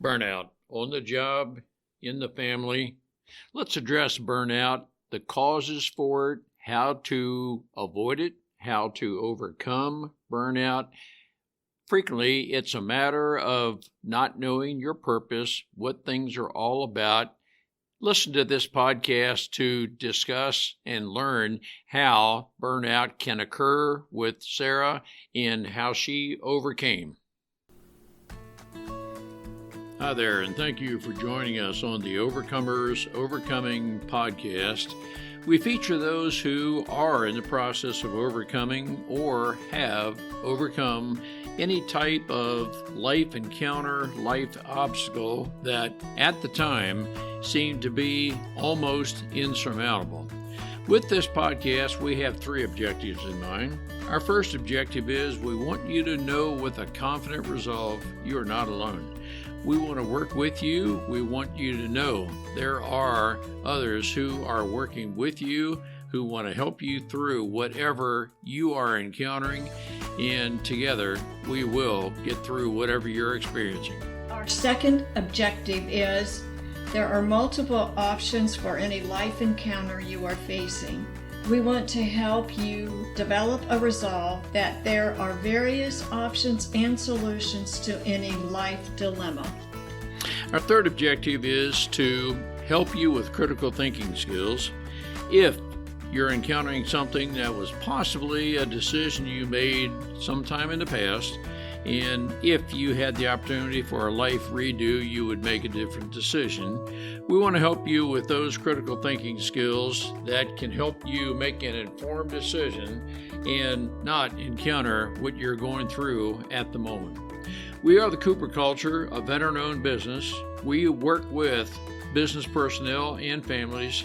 Burnout on the job, in the family. Let's address burnout, the causes for it, how to avoid it, how to overcome burnout. Frequently, it's a matter of not knowing your purpose, what things are all about. Listen to this podcast to discuss and learn how burnout can occur with Sarah and how she overcame. Hi there, and thank you for joining us on the Overcomers Overcoming podcast. We feature those who are in the process of overcoming or have overcome any type of life encounter, life obstacle that at the time seemed to be almost insurmountable. With this podcast, we have three objectives in mind. Our first objective is we want you to know with a confident resolve you are not alone. We want to work with you. We want you to know there are others who are working with you, who want to help you through whatever you are encountering, and together we will get through whatever you're experiencing. Our second objective is there are multiple options for any life encounter you are facing. We want to help you develop a resolve that there are various options and solutions to any life dilemma. Our third objective is to help you with critical thinking skills. If you're encountering something that was possibly a decision you made sometime in the past, and if you had the opportunity for a life redo, you would make a different decision. We want to help you with those critical thinking skills that can help you make an informed decision and not encounter what you're going through at the moment. We are the Cooper Culture, a veteran-owned business. We work with business personnel and families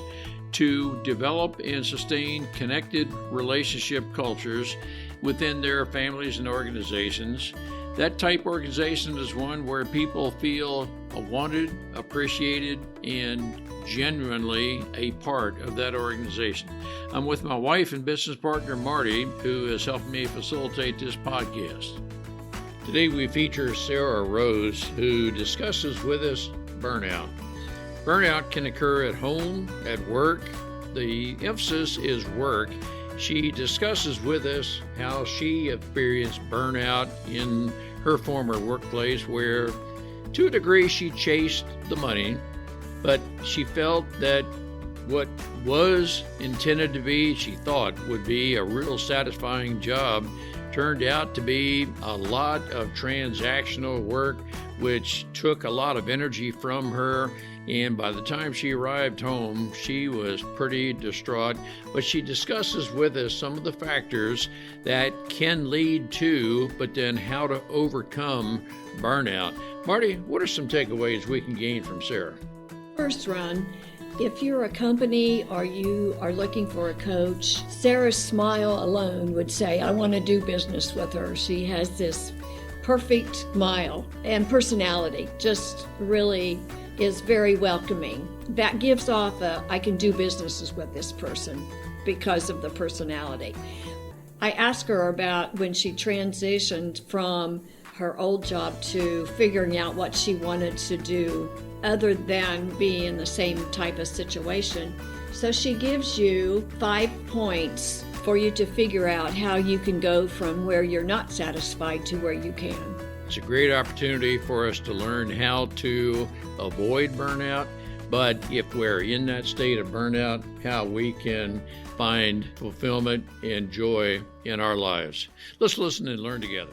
to develop and sustain connected relationship cultures within their families and organizations. That type organization is one where people feel wanted, appreciated, and genuinely a part of that organization. I'm with my wife and business partner, Marty, who has helped me facilitate this podcast. Today we feature Sarah Rose, who discusses with us burnout. Burnout can occur at home, at work. The emphasis is work. She discusses with us how she experienced burnout in her former workplace, where to a degree she chased the money, but she felt that what was intended to be, she thought would be a real satisfying job, turned out to be a lot of transactional work, which took a lot of energy from her. And by the time she arrived home, she was pretty distraught. But she discusses with us some of the factors that can lead to, but then how to overcome burnout. Marty, what are some takeaways we can gain from Sarah? First run, if you're a company or you are looking for a coach, Sarah's smile alone would say, I want to do business with her. She has this perfect smile and personality, just really is very welcoming. That gives off I can do businesses with this person because of the personality. I asked her about when she transitioned from her old job to figuring out what she wanted to do other than being in the same type of situation. So she gives you 5 points for you to figure out how you can go from where you're not satisfied to where you can. It's a great opportunity for us to learn how to avoid burnout, but if we're in that state of burnout, how we can find fulfillment and joy in our lives. Let's listen and learn together.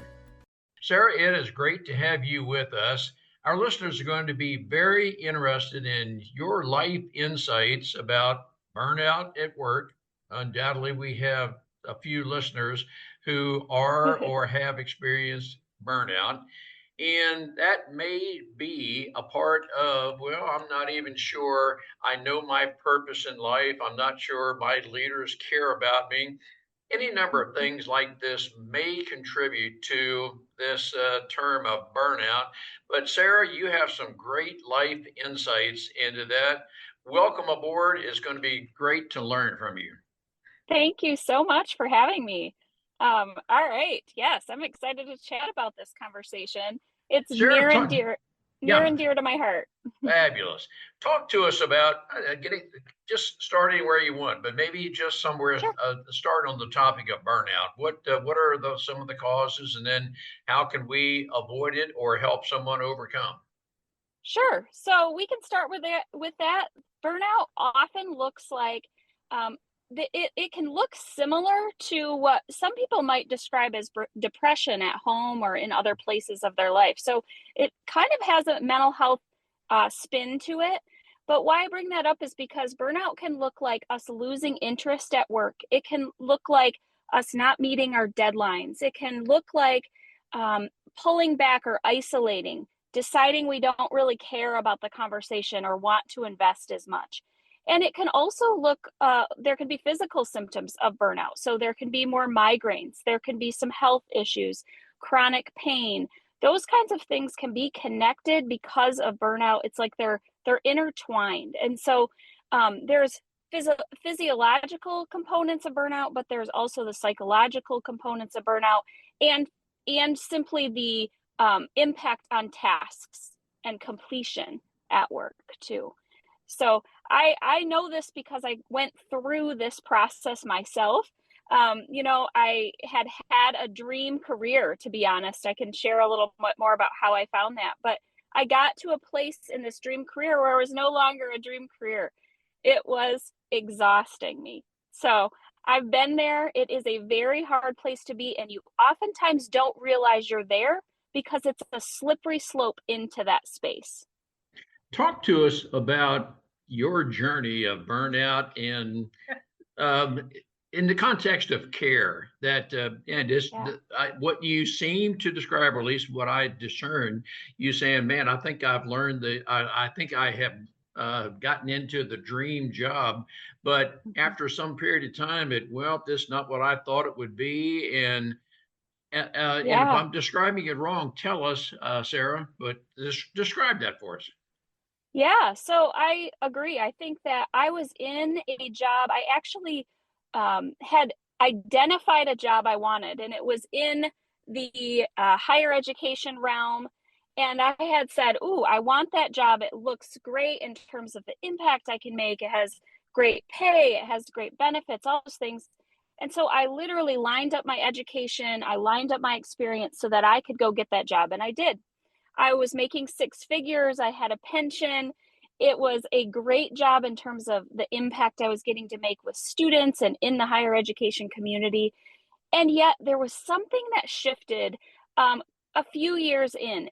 Sarah, it is great to have you with us. Our listeners are going to be very interested in your life insights about burnout at work. Undoubtedly, we have a few listeners who are or have experienced burnout. And that may be a part of, well, I'm not even sure I know my purpose in life. I'm not sure my leaders care about me. Any number of things like this may contribute to this term of burnout. But Sarah, you have some great life insights into that. Welcome aboard. It's going to be great to learn from you. Thank you so much for having me. All right. Yes, I'm excited to chat about this conversation. It's Sarah, near and dear. near Yeah, and dear to my heart. fabulous. Talk to us about getting just starting where you want, but maybe just somewhere Sure. start on the topic of burnout. What are some of the causes, and then how can we avoid it or help someone overcome? Sure. So we can start with that. Burnout often looks like um, it can look similar to what some people might describe as depression at home or in other places of their life. So it kind of has a mental health spin to it. But why I bring that up is because burnout can look like us losing interest at work. It can look like us not meeting our deadlines. It can look like um, pulling back or isolating, deciding we don't really care about the conversation or want to invest as much. And it can also look, there can be physical symptoms of burnout. So there can be more migraines, there can be some health issues, chronic pain. Those kinds of things can be connected because of burnout. It's like they're intertwined. And so there's physiological components of burnout, but there's also the psychological components of burnout, and simply the impact on tasks and completion at work too. So I know this because I went through this process myself. I had a dream career, to be honest. I can share a little bit more about how I found that. But I got to a place in this dream career where it was no longer a dream career. It was exhausting me. So I've been there. It is a very hard place to be, and you oftentimes don't realize you're there because it's a slippery slope into that space. Talk to us about your journey of burnout and um, in the context of care that and this Yeah. what you seem to describe, or at least what I discern, you saying, man, I think I've learned I think I have gotten into the dream job, but Mhm. after some period of time this is not what I thought it would be. And if Yeah. I'm describing it wrong, tell us, Sarah, but describe that for us. Yeah, so I agree. I think that I was in a job. I actually had identified a job I wanted, and it was in the higher education realm. And I had said, "Ooh, I want that job. It looks great in terms of the impact I can make. It has great pay, it has great benefits, all those things." And so I literally lined up my education, I lined up my experience so that I could go get that job, and I did. I was making six figures. I had a pension. It was a great job in terms of the impact I was getting to make with students and in the higher education community. And yet there was something that shifted a few years in.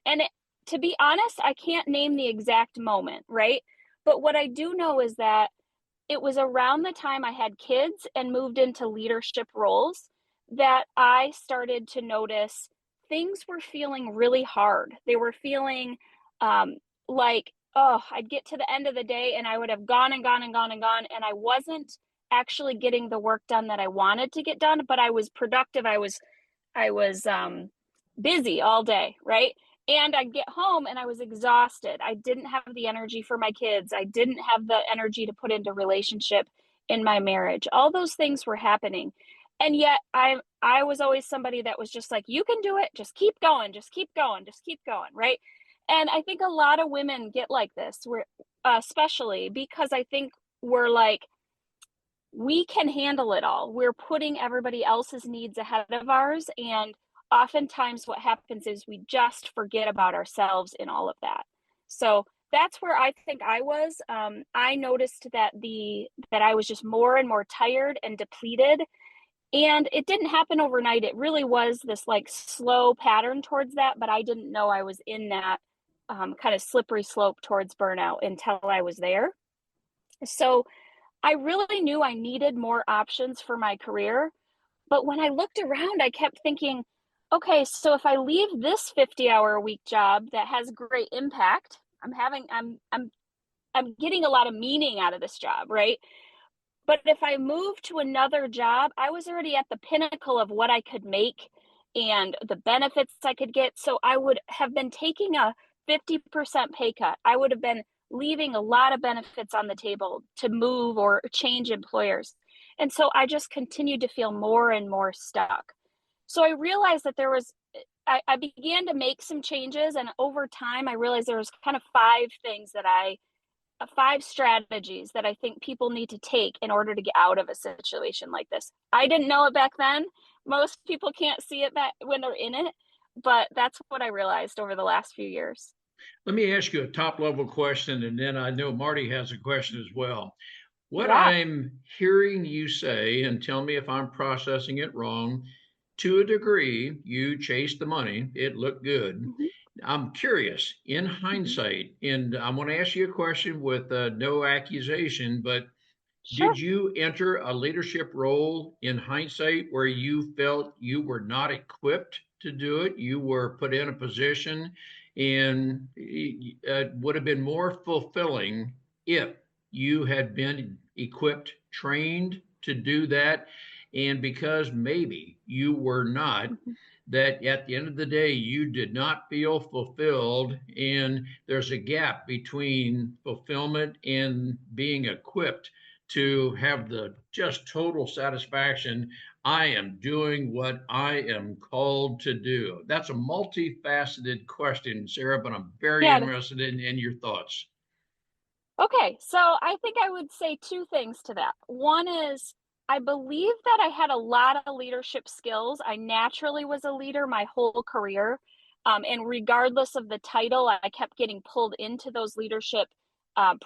To be honest, I can't name the exact moment, right? But what I do know is that it was around the time I had kids and moved into leadership roles that I started to notice things were feeling really hard. They were feeling like, oh, I'd get to the end of the day and I would have gone and gone and gone and gone. And I wasn't actually getting the work done that I wanted to get done, but I was productive. I was busy all day, right? And I'd get home and I was exhausted. I didn't have the energy for my kids. I didn't have the energy to put into relationship in my marriage. All those things were happening. And yet I was always somebody that was just like, you can do it. Just keep going. Just keep going. Just keep going, right? And I think a lot of women get like this, where especially because I think we're like, we can handle it all. We're putting everybody else's needs ahead of ours. And oftentimes, what happens is we just forget about ourselves in all of that. So that's where I think I was. I noticed that I was just more and more tired and depleted. And it didn't happen overnight. It really was this like slow pattern towards that, but I didn't know I was in that kind of slippery slope towards burnout until I was there. So I really knew I needed more options for my career. But when I looked around, I kept thinking, okay, so if I leave this 50-hour a week job that has great impact, I'm getting a lot of meaning out of this job, right? But if I moved to another job, I was already at the pinnacle of what I could make and the benefits I could get. So I would have been taking a 50% pay cut. I would have been leaving a lot of benefits on the table to move or change employers. And so I just continued to feel more and more stuck. So I realized that there was I began to make some changes, and over time I realized there was kind of five strategies that I think people need to take in order to get out of a situation like this. I didn't know it back then. Most people can't see it back when they're in it, but that's what I realized over the last few years. Let me ask you a top level question, and then I know Marty has a question as well. What Yeah. I'm hearing you say, and tell me if I'm processing it wrong, to a degree, you chased the money, it looked good. Mm-hmm. I'm curious, in Mm-hmm. hindsight, and I'm going to ask you a question with no accusation, but Sure. did you enter a leadership role in hindsight where you felt you were not equipped to do it? You were put in a position and it would have been more fulfilling if you had been equipped, trained to do that. And because maybe you were not, Mm-hmm. that at the end of the day, you did not feel fulfilled. And there's a gap between fulfillment and being equipped to have the just total satisfaction. I am doing what I am called to do. That's a multifaceted question, Sarah, but I'm very Yeah. interested in your thoughts. Okay, so I think I would say two things to that. One is I believe that I had a lot of leadership skills. I naturally was a leader my whole career. And regardless of the title, I kept getting pulled into those leadership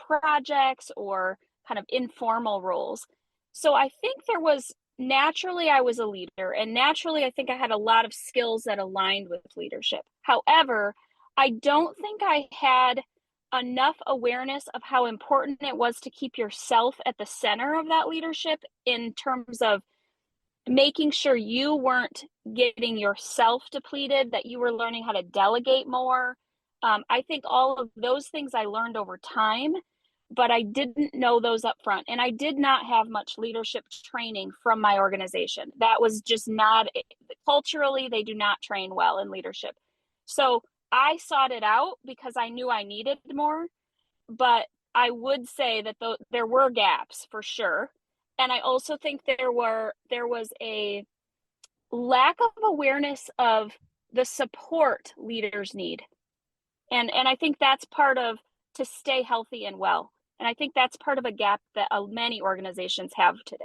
projects or kind of informal roles. So I think there was naturally I was a leader, and naturally I think I had a lot of skills that aligned with leadership. However, I don't think I had enough awareness of how important it was to keep yourself at the center of that leadership in terms of making sure you weren't getting yourself depleted, that you were learning how to delegate more. I think all of those things I learned over time, but I didn't know those up front. And I did not have much leadership training from my organization. That was just not, culturally, they do not train well in leadership. So I sought it out because I knew I needed more, but I would say that there were gaps for sure. And I also think there was a lack of awareness of the support leaders need. And I think that's part of to stay healthy and well. And I think that's part of a gap that many organizations have today.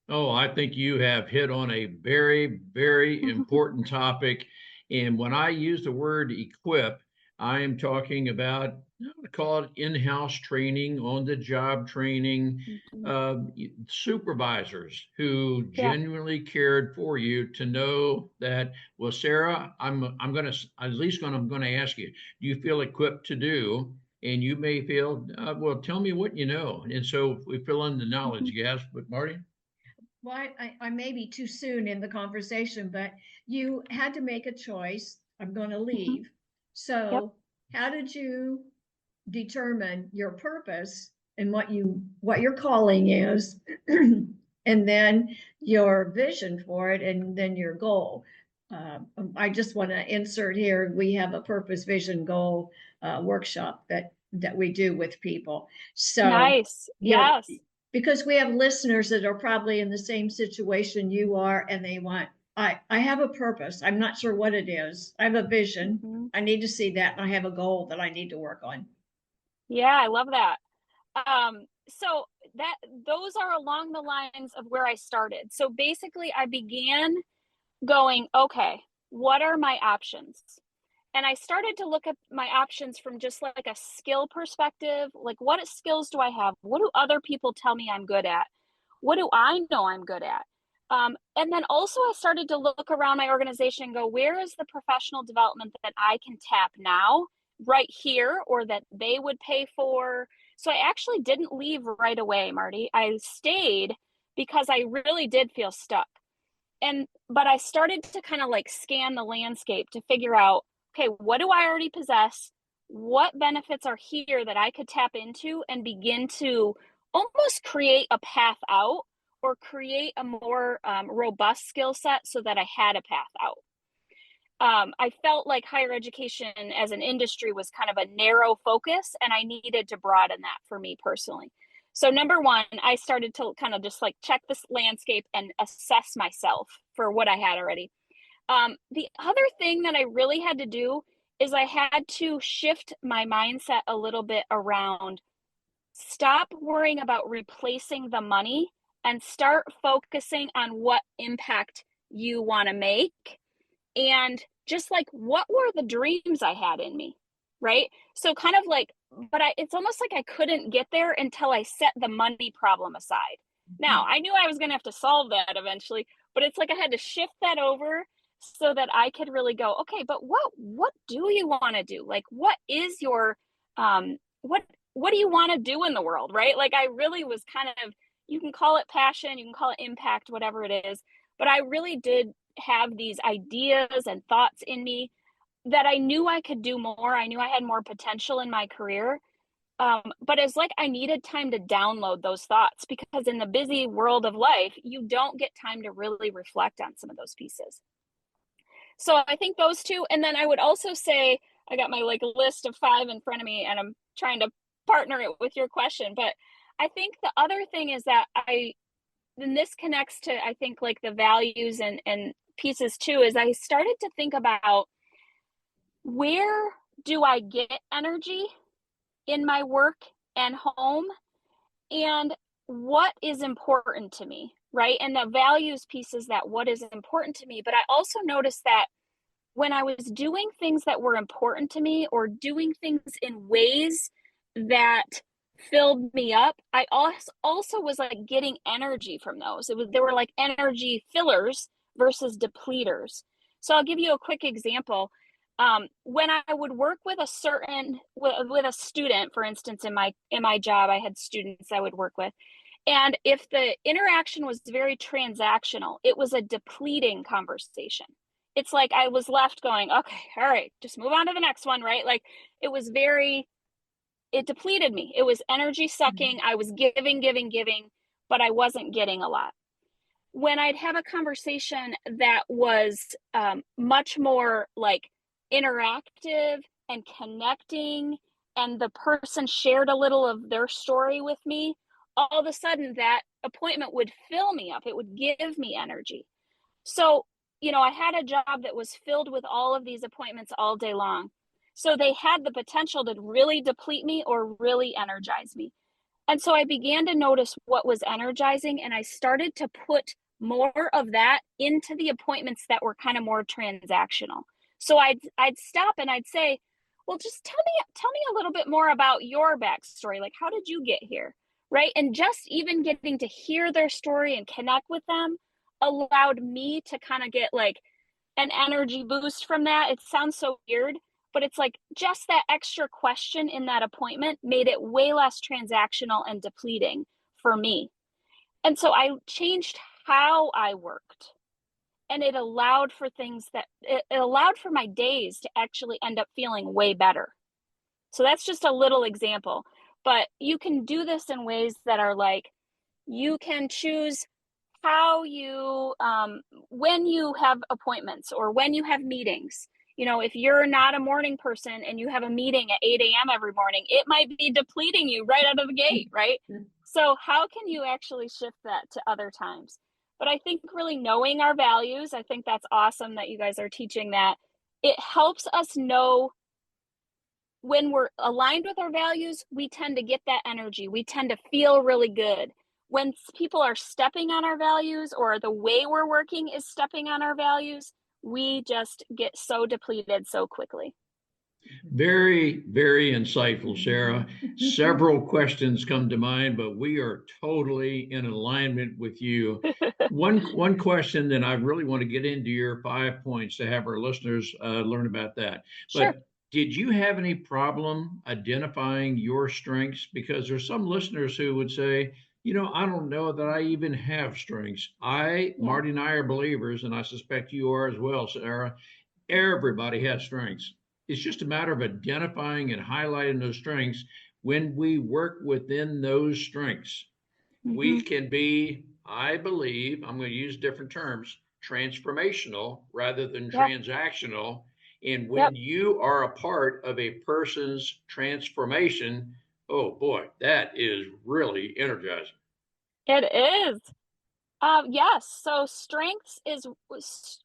Oh, I think you have hit on a very, very important topic. And when I use the word equip, I am talking about, I would call it in-house training, on-the-job training, Mm-hmm. uh, supervisors who Yeah. genuinely cared for you to know that, well, Sarah, I'm going to at least I'm going to ask you, do you feel equipped to do? And you may feel, well, tell me what you know. And so we fill in the Mm-hmm. knowledge gaps. But Marty? Well, I may be too soon in the conversation, but you had to make a choice. I'm going to Mm-hmm. leave. Yep. So, how did you determine your purpose and what your calling is, and then your vision for it, and then your goal? I just want to insert here. We have a purpose, vision, goal workshop that we do with people. So, Nice. you know, Yes. because we have listeners that are probably in the same situation you are, and they want, I have a purpose. I'm not sure what it is. I have a vision. Mm-hmm. I need to see that, and I have a goal that I need to work on. Yeah, I love that. So that those are along the lines of where I started. So basically, I began going, okay, what are my options? And I started to look at my options from just like a skill perspective. Like, what skills do I have? What do other people tell me I'm good at? What do I know I'm good at? And then also, I started to look around my organization and go, where is the professional development that I can tap now, right here, or that they would pay for? So I actually didn't leave right away, Marty. I stayed because I really did feel stuck. But I started to kind of like scan the landscape to figure out, okay, what do I already possess? What benefits are here that I could tap into and begin to almost create a path out or create a more robust skill set so that I had a path out. I felt like higher education as an industry was kind of a narrow focus, and I needed to broaden that for me personally. So, number one, I started to kind of just like check this landscape and assess myself for what I had already. The other thing that I really had to do is I had to shift my mindset a little bit around stop worrying about replacing the money and start focusing on what impact you want to make. And just like, what were the dreams I had in me? Right. So, kind of like, it's almost like I couldn't get there until I set the money problem aside. Now, I knew I was going to have to solve that eventually, but it's like I had to shift that over so that I could really go, okay, but what do you want to do? Like, what is your what do you want to do in the world, right? Like, I really was kind of, you can call it passion, you can call it impact, whatever it is, but I really did have these ideas and thoughts in me that I knew I could do more. I knew I had more potential in my career. But it's like I needed time to download those thoughts, because in the busy world of life, you don't get time to really reflect on some of those pieces. So I think those two. And then I would also say, I got my like list of 5 in front of me and I'm trying to partner it with your question. But I think the other thing is that and this connects to, I think, like the values and pieces too, is I started to think about, where do I get energy in my work and home, and what is important to me, right? And the values piece is that what is important to me. But I also noticed that when I was doing things that were important to me, or doing things in ways that filled me up, I also was like getting energy from those. They were like energy fillers versus depleters. So I'll give you a quick example. When I would work with with a student, for instance, in my job, I had students I would work with. And if the interaction was very transactional, it was a depleting conversation. It's like I was left going, okay, all right, just move on to the next one, right? Like, it was it depleted me. It was energy sucking. I was giving, but I wasn't getting a lot. When I'd have a conversation that was much more like interactive and connecting, and the person shared a little of their story with me, all of a sudden that appointment would fill me up. It would give me energy. So, I had a job that was filled with all of these appointments all day long. So they had the potential to really deplete me or really energize me. And so I began to notice what was energizing, and I started to put more of that into the appointments that were kind of more transactional. So I'd stop and I'd say, well, just tell me a little bit more about your backstory. Like, how did you get here? Right. And just even getting to hear their story and connect with them allowed me to kind of get like an energy boost from that. It sounds so weird, but it's like just that extra question in that appointment made it way less transactional and depleting for me. And so I changed how I worked, and it allowed for it allowed for my days to actually end up feeling way better. So that's just a little example, but you can do this in ways that are like, you can choose how you when you have appointments or when you have meetings. If you're not a morning person and you have a meeting at 8 a.m. every morning, it might be depleting you right out of the gate, right? So how can you actually shift that to other times? But I think really knowing our values, I think that's awesome that you guys are teaching that. It helps us know when we're aligned with our values, we tend to get that energy. We tend to feel really good. When people are stepping on our values, or the way we're working is stepping on our values, we just get so depleted so quickly. Very, very insightful, Sarah. Several questions come to mind, but we are totally in alignment with you. One question that I really want to get into your 5 points to have our listeners learn about that. Sure. But did you have any problem identifying your strengths? Because there's some listeners who would say, I don't know that I even have strengths. Marty and I are believers, and I suspect you are as well, Sarah. Everybody has strengths. It's just a matter of identifying and highlighting those strengths. When we work within those strengths, we can be, I believe, I'm going to use different terms, transformational rather than transactional. And when you are a part of a person's transformation, oh boy, that is really energizing. It is. Yes. So strengths is,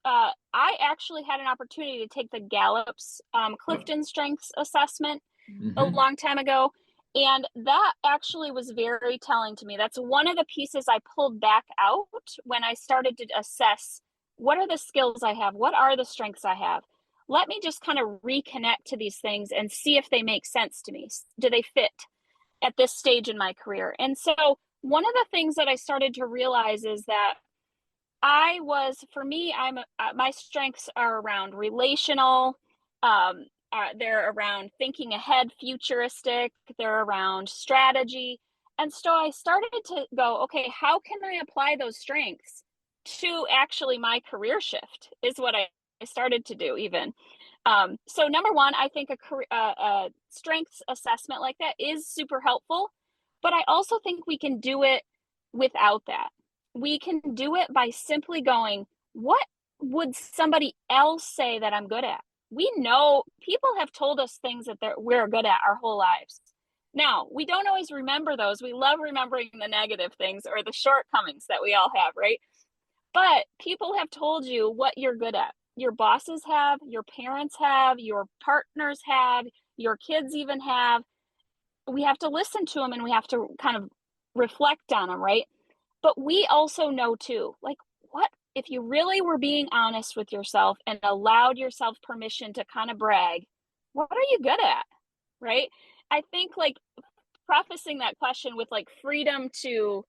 I actually had an opportunity to take the Gallup's Clifton Strengths Assessment a Mm-hmm. long time ago. And that actually was very telling to me. That's one of the pieces I pulled back out when I started to assess what are the skills I have? What are the strengths I have? Let me just kind of reconnect to these things and see if they make sense to me. Do they fit at this stage in my career? And so, one of the things that I started to realize is that for me, my strengths are around relational. They're around thinking ahead, futuristic. They're around strategy. And so I started to go, okay, how can I apply those strengths to actually my career shift is what I started to do even. So number one, I think a strengths assessment like that is super helpful, but I also think we can do it without that. We can do it by simply going, what would somebody else say that I'm good at? We know people have told us things that we're good at our whole lives. Now, we don't always remember those. We love remembering the negative things or the shortcomings that we all have, right? But people have told you what you're good at. Your bosses have, your parents have, your partners have, your kids even have. We have to listen to them and we have to kind of reflect on them, right? But we also know too, like, what if you really were being honest with yourself and allowed yourself permission to kind of brag? What are you good at? Right? I think like prefacing that question with like freedom to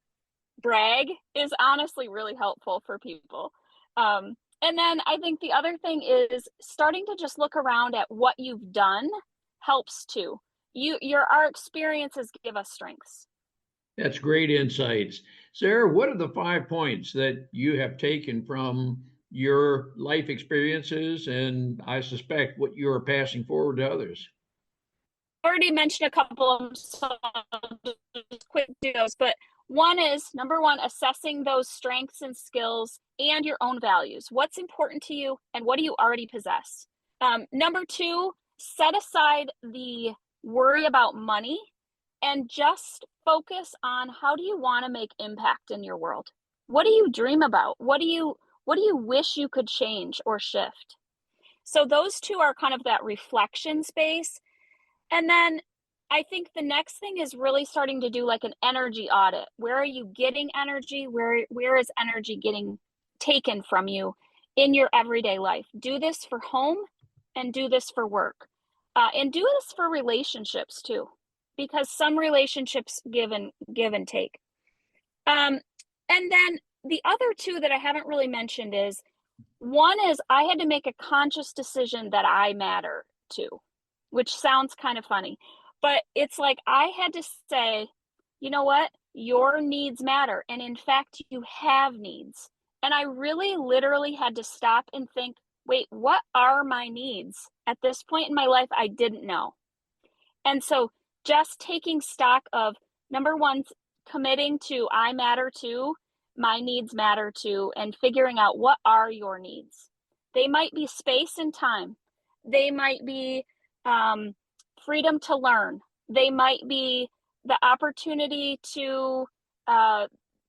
brag is honestly really helpful for people. And then I think the other thing is starting to just look around at what you've done helps too. Our experiences give us strengths. That's great insights. Sarah, what are the 5 points that you have taken from your life experiences and I suspect what you are passing forward to others? Already mentioned a couple of them, so I'll just quick do those. But one is number one, assessing those strengths and skills and your own values. What's important to you and what do you already possess? Number two, set aside the worry about money and just focus on how do you want to make impact in your world? What do you dream about? What do you wish you could change or shift? So those two are kind of that reflection space. And then I think the next thing is really starting to do like an energy audit. Where are you getting energy? Where is energy getting taken from you in your everyday life? Do this for home and do this for work. And do this for relationships too, because some relationships give and take. Um, and then the other two that I haven't really mentioned is one is I had to make a conscious decision that I matter to, which sounds kind of funny, but it's like I had to say, you know what? Your needs matter. And in fact, you have needs. And I really literally had to stop and think, wait, what are my needs? At this point in my life, I didn't know. And so just taking stock of number one, committing to I matter to, my needs matter to, and figuring out what are your needs. They might be space and time. They might be freedom to learn. They might be the opportunity to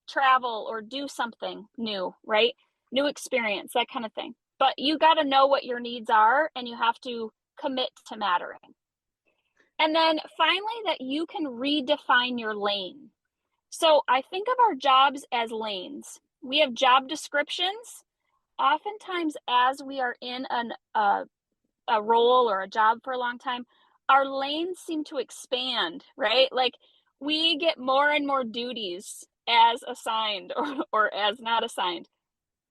travel or do something new, right? New experience, that kind of thing. But you got to know what your needs are and you have to commit to mattering. And then finally, that you can redefine your lane. So I think of our jobs as lanes. We have job descriptions. Oftentimes, as we are in a role or a job for a long time, our lanes seem to expand, right? Like we get more and more duties as assigned or as not assigned.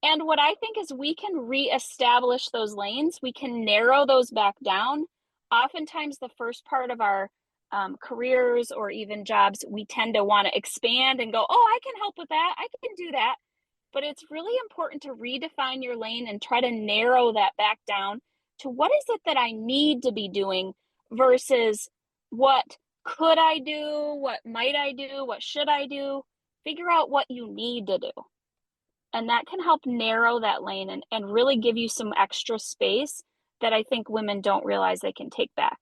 And what I think is we can reestablish those lanes, we can narrow those back down. Oftentimes, the first part of our careers or even jobs, we tend to want to expand and go, oh, I can help with that. I can do that. But it's really important to redefine your lane and try to narrow that back down to what is it that I need to be doing versus what could I do? What might I do? What should I do? Figure out what you need to do. And that can help narrow that lane and really give you some extra space that I think women don't realize they can take back.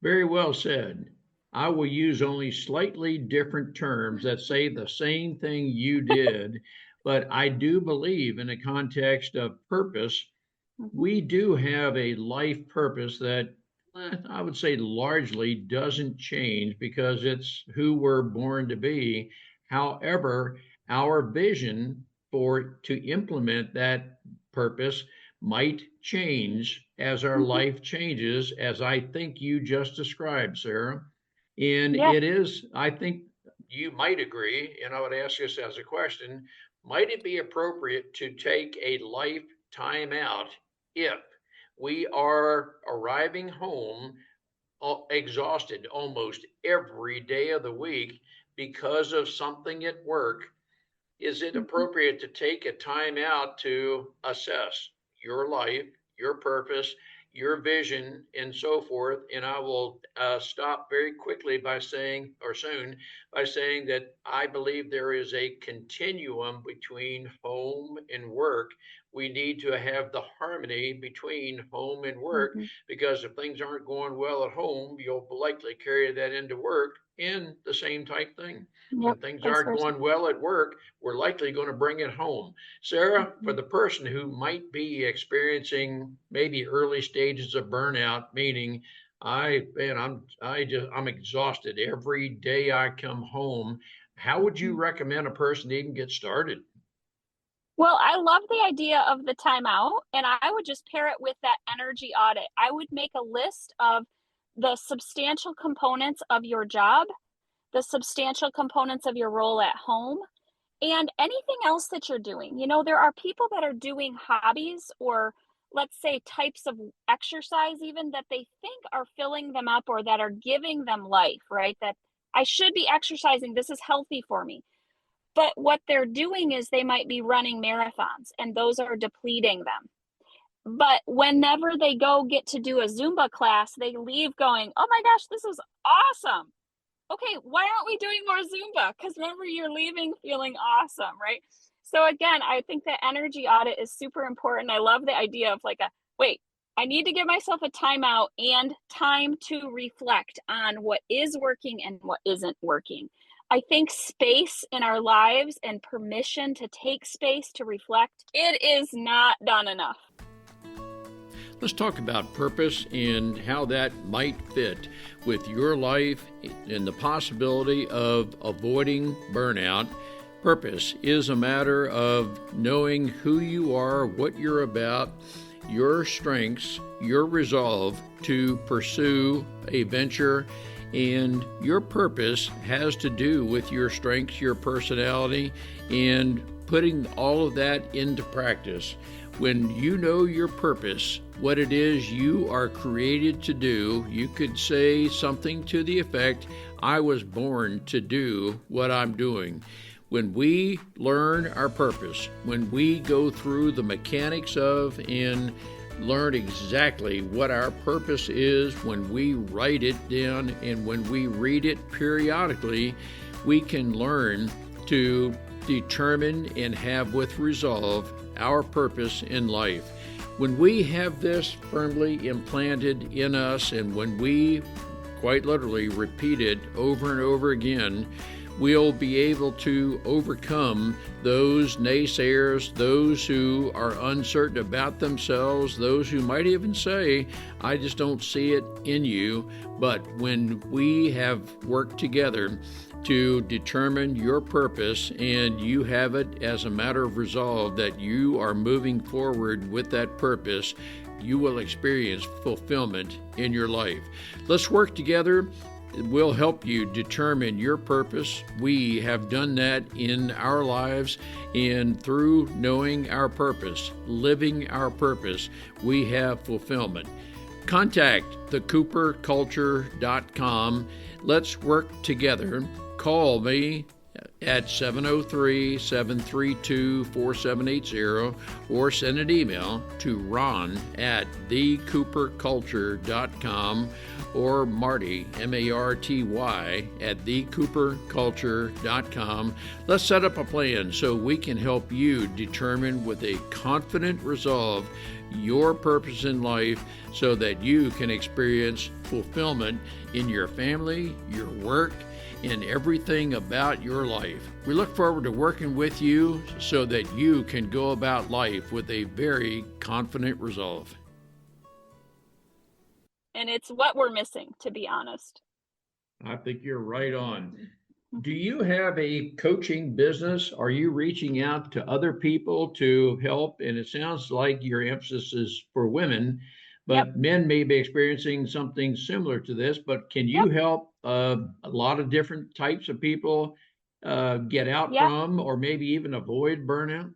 Very well said. I will use only slightly different terms that say the same thing you did, but I do believe in the context of purpose, Mhm. we do have a life purpose that I would say largely doesn't change because it's who we're born to be. However, our vision for to implement that purpose might change as our Mhm. life changes, as I think you just described, Sarah. And Yeah. it is, I think you might agree, and I would ask this as a question, might it be appropriate to take a life time out if we are arriving home exhausted almost every day of the week because of something at work? Is it Mhm. appropriate to take a time out to assess your life, your purpose, your vision, and so forth? And I will stop very quickly by saying, or soon, by saying that I believe there is a continuum between home and work. We need to have the harmony between home and work Mhm. because if things aren't going well at home, you'll likely carry that into work and the same type thing. Yep. When things Vice aren't versa. going well at work, we're likely going to bring it home. Sarah, for Mhm. the person who might be experiencing maybe early stages of burnout, meaning I'm exhausted every day I come home. How would you Mhm. recommend a person to even get started? Well, I love the idea of the timeout, and I would just pair it with that energy audit. I would make a list of the substantial components of your job, the substantial components of your role at home, and anything else that you're doing. There are people that are doing hobbies or, let's say, types of exercise even that they think are filling them up or that are giving them life, right? That I should be exercising. This is healthy for me. But what they're doing is they might be running marathons and those are depleting them. But whenever they go get to do a Zumba class, they leave going, oh my gosh, this is awesome. Okay, why aren't we doing more Zumba? Because remember, you're leaving feeling awesome, right? So again, I think that energy audit is super important. I love the idea of like wait, I need to give myself a timeout and time to reflect on what is working and what isn't working. I think space in our lives and permission to take space to reflect, it is not done enough. Let's talk about purpose and how that might fit with your life and the possibility of avoiding burnout. Purpose is a matter of knowing who you are, what you're about, your strengths, your resolve to pursue a venture, and your purpose has to do with your strengths, your personality, and putting all of that into practice. When you know your purpose, what it is you are created to do, you could say something to the effect, I was born to do what I'm doing. When we learn our purpose, when we go through the mechanics of and learn exactly what our purpose is, when we write it down and when we read it periodically, we can learn to determine and have with resolve our purpose in life. When we have this firmly implanted in us and when we quite literally repeat it over and over again, we'll be able to overcome those naysayers, those who are uncertain about themselves, those who might even say, I just don't see it in you. But when we have worked together to determine your purpose and you have it as a matter of resolve that you are moving forward with that purpose, you will experience fulfillment in your life. Let's work together. We'll help you determine your purpose. We have done that in our lives, and through knowing our purpose, living our purpose, we have fulfillment. Contact thecooperculture.com. Let's work together. Call me at 703-732-4780 or send an email to ron@thecooperculture.com or Marty, M-A-R-T-Y, at thecooperculture.com. Let's set up a plan so we can help you determine with a confident resolve your purpose in life so that you can experience fulfillment in your family, your work, in everything about your life. We look forward to working with you so that you can go about life with a very confident resolve. And it's what we're missing, to be honest. I think you're right on. Do you have a coaching business? Are you reaching out to other people to help? And it sounds like your emphasis is for women, but Yep. men may be experiencing something similar to this. But can you Yep. help a lot of different types of people get out Yep. from or maybe even avoid burnout?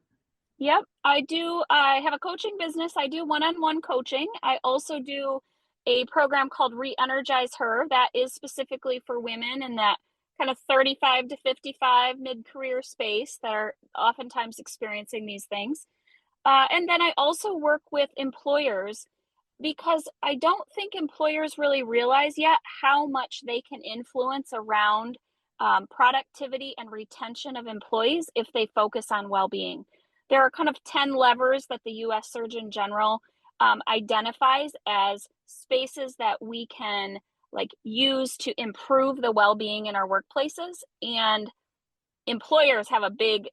Yep. I do. I have a coaching business. I do one-on-one coaching. I also do a program called Re-Energize Her that is specifically for women in that kind of 35 to 55 mid-career space that are oftentimes experiencing these things. And then I also work with employers because I don't think employers really realize yet how much they can influence around productivity and retention of employees if they focus on well-being. There are kind of 10 levers that the US Surgeon General identifies as spaces that we can use to improve the well-being in our workplaces, and employers have a big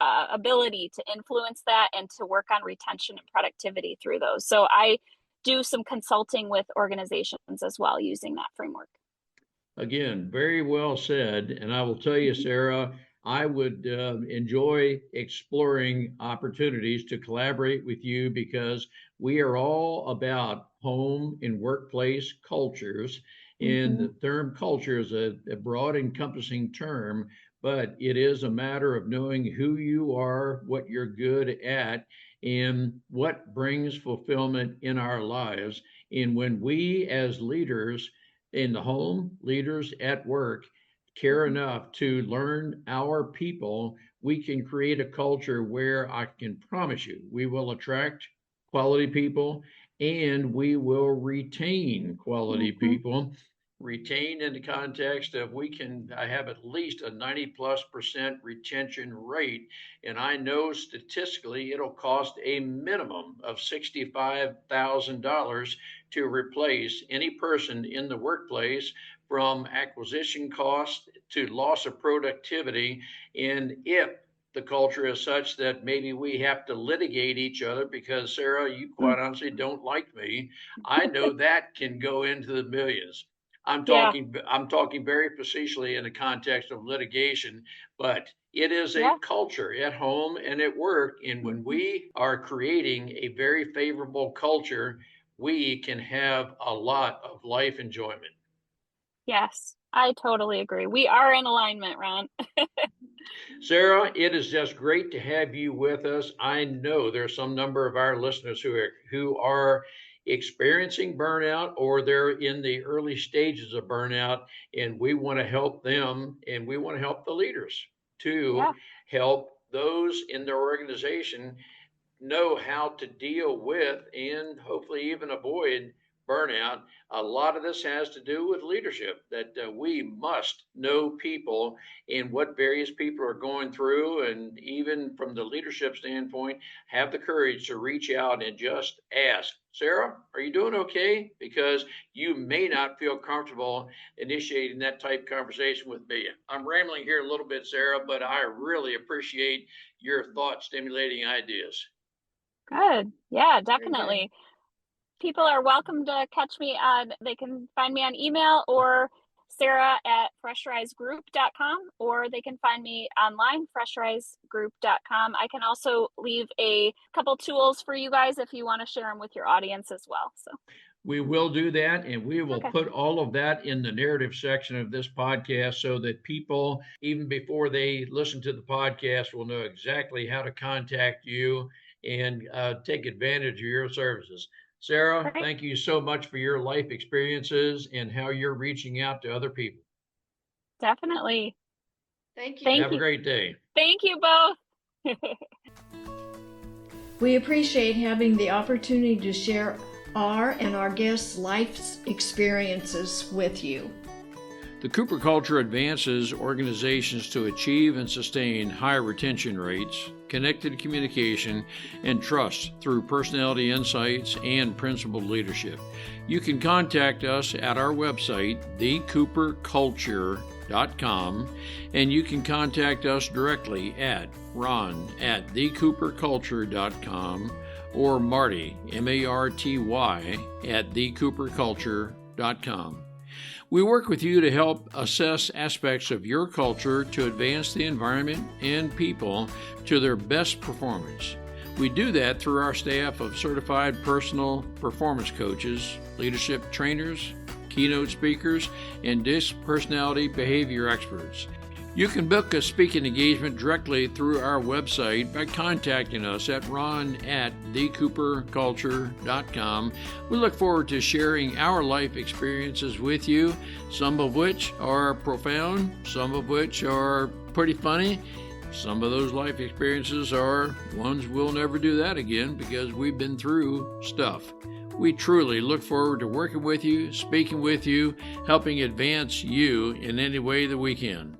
ability to influence that and to work on retention and productivity through those. So I do some consulting with organizations as well using that framework. Again, very well said. And I will tell you, Sarah, I would enjoy exploring opportunities to collaborate with you because we are all about home and workplace cultures. And the term culture is a broad encompassing term, but it is a matter of knowing who you are, what you're good at, and what brings fulfillment in our lives. And when we as leaders in the home, leaders at work, care enough to learn our people, we can create a culture where I can promise you we will attract quality people and we will retain quality people. Retain in the context of we can have at least a 90+% retention rate. And I know statistically it'll cost a minimum of $65,000 to replace any person in the workplace, from acquisition cost to loss of productivity. And if the culture is such that maybe we have to litigate each other because, Sarah, you quite honestly don't like me, I know that can go into the millions. I'm Yeah. talking very facetiously in the context of litigation, but it is a Yeah. culture at home and at work. And when we are creating a very favorable culture, we can have a lot of life enjoyment. Yes, I totally agree. We are in alignment, Ron. Sarah, it is just great to have you with us. I know there's some number of our listeners who are experiencing burnout or they're in the early stages of burnout, and we want to help them and we want to help the leaders to Yeah. help those in their organization know how to deal with and hopefully even avoid burnout. A lot of this has to do with leadership, that we must know people and what various people are going through. And even from the leadership standpoint, have the courage to reach out and just ask, Sarah, are you doing okay? Because you may not feel comfortable initiating that type of conversation with me. I'm rambling here a little bit, Sarah, but I really appreciate your thought stimulating ideas. Good. Yeah, Very good. definitely. People are welcome to catch me on, they can find me on email or Sarah at freshrisegroup.com, or they can find me online, freshrisegroup.com. I can also leave a couple tools for you guys if you want to share them with your audience as well. So We will do that, and we will okay. put all of that in the narrative section of this podcast so that people, even before they listen to the podcast, will know exactly how to contact you and take advantage of your services. Sarah, Great. thank you so much for your life experiences and how you're reaching out to other people. Definitely. Thank you. Thank Have a you. great day. Thank you both. We appreciate having the opportunity to share and our guests' life experiences with you. The Cooper culture advances organizations to achieve and sustain high retention rates, connected communication, and trust through personality insights and principled leadership. You can contact us at our website, thecooperculture.com, and you can contact us directly at ron@thecooperculture.com or Marty, M-A-R-T-Y, at thecooperculture.com. We work with you to help assess aspects of your culture to advance the environment and people to their best performance. We do that through our staff of certified personal performance coaches, leadership trainers, keynote speakers, and DISC personality behavior experts. You can book a speaking engagement directly through our website by contacting us at ron@thecooperculture.com. We look forward to sharing our life experiences with you, some of which are profound, some of which are pretty funny. Some of those life experiences are ones we'll never do that again because we've been through stuff. We truly look forward to working with you, speaking with you, helping advance you in any way that we can.